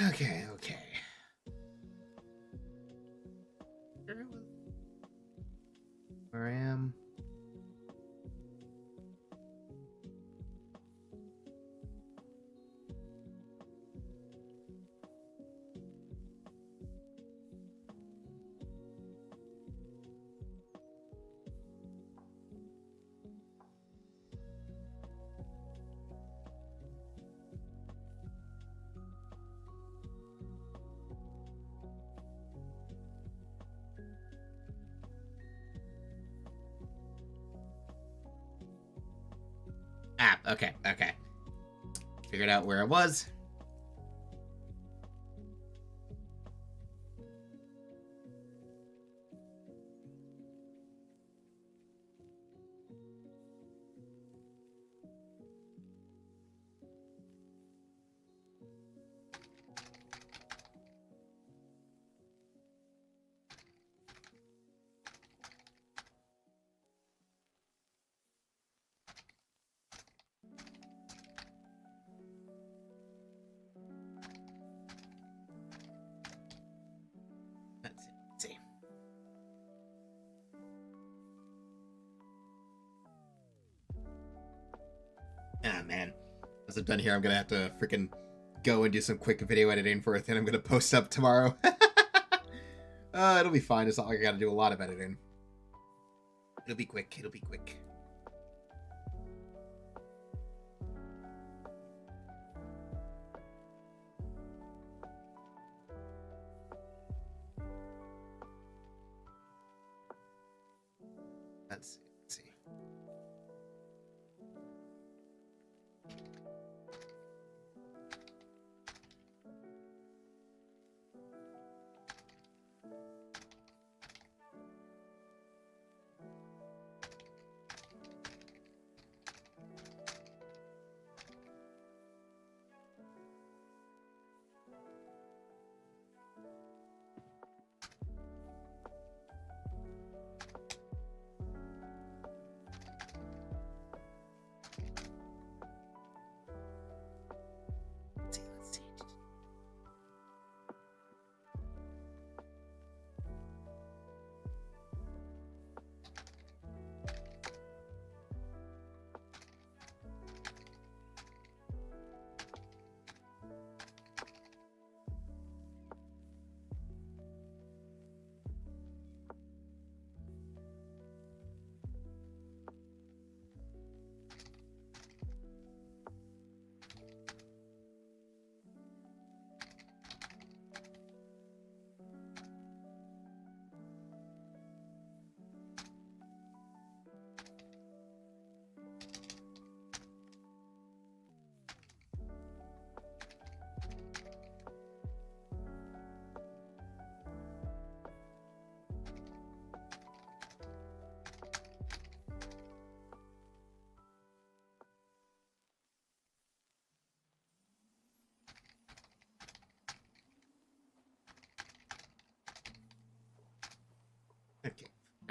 Okay. Where I am. Okay. Figured out where I was. Let's see. Ah, man. As I'm done here, I'm gonna have to freaking go and do some quick video editing for it, and I'm gonna post up tomorrow. It'll be fine. It's not like I gotta do a lot of editing. It'll be quick. Let's see.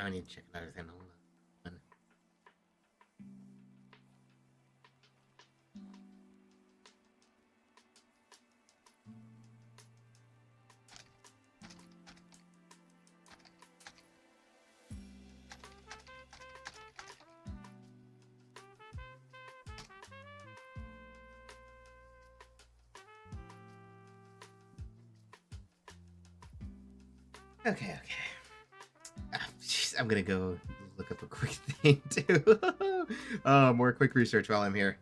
I need to check another thing. Hold on. Okay. Jeez, I'm gonna go look up a quick thing too. More quick research while I'm here.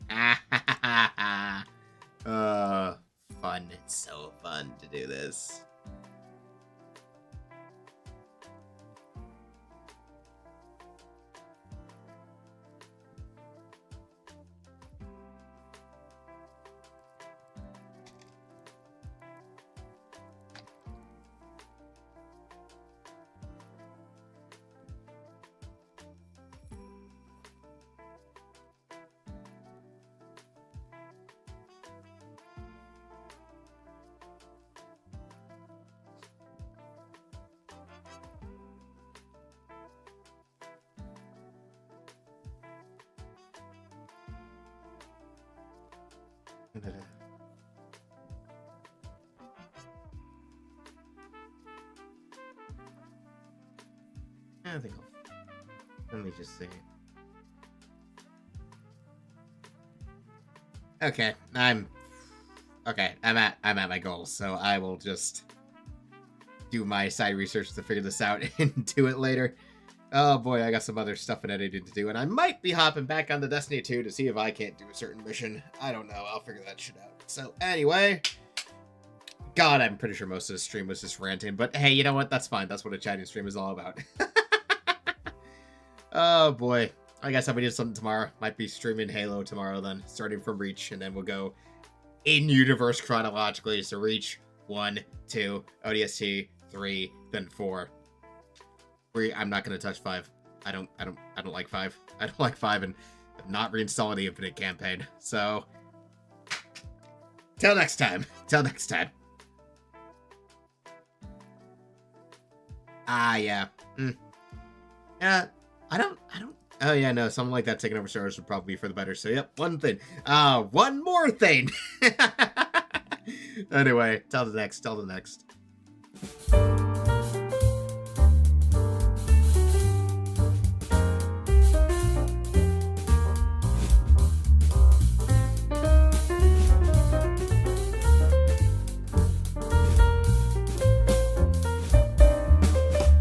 Fun. It's so fun to do this. I think let me just see. Okay, I'm at my goal, so I will just do my side research to figure this out and do it later. Oh boy, I got some other stuff and editing to do, and I might be hopping back on the Destiny 2 to see if I can't do a certain mission. I don't know. I'll figure that shit out. So anyway, God, I'm pretty sure most of the stream was just ranting, but hey, you know what? That's fine. That's what a chatting stream is all about. Oh boy. I guess I'll be doing something tomorrow. Might be streaming Halo tomorrow then, starting from Reach, and then we'll go in universe chronologically. So Reach 1, 2, ODST 3, then 4. I'm not gonna touch 5. I don't like 5. I don't like 5, and I'm not reinstalling the Infinite campaign. So till next time. Yeah. Yeah. I don't. Oh yeah, no, something like that taking over stars would probably be for the better. So yep, one more thing. Anyway, till the next.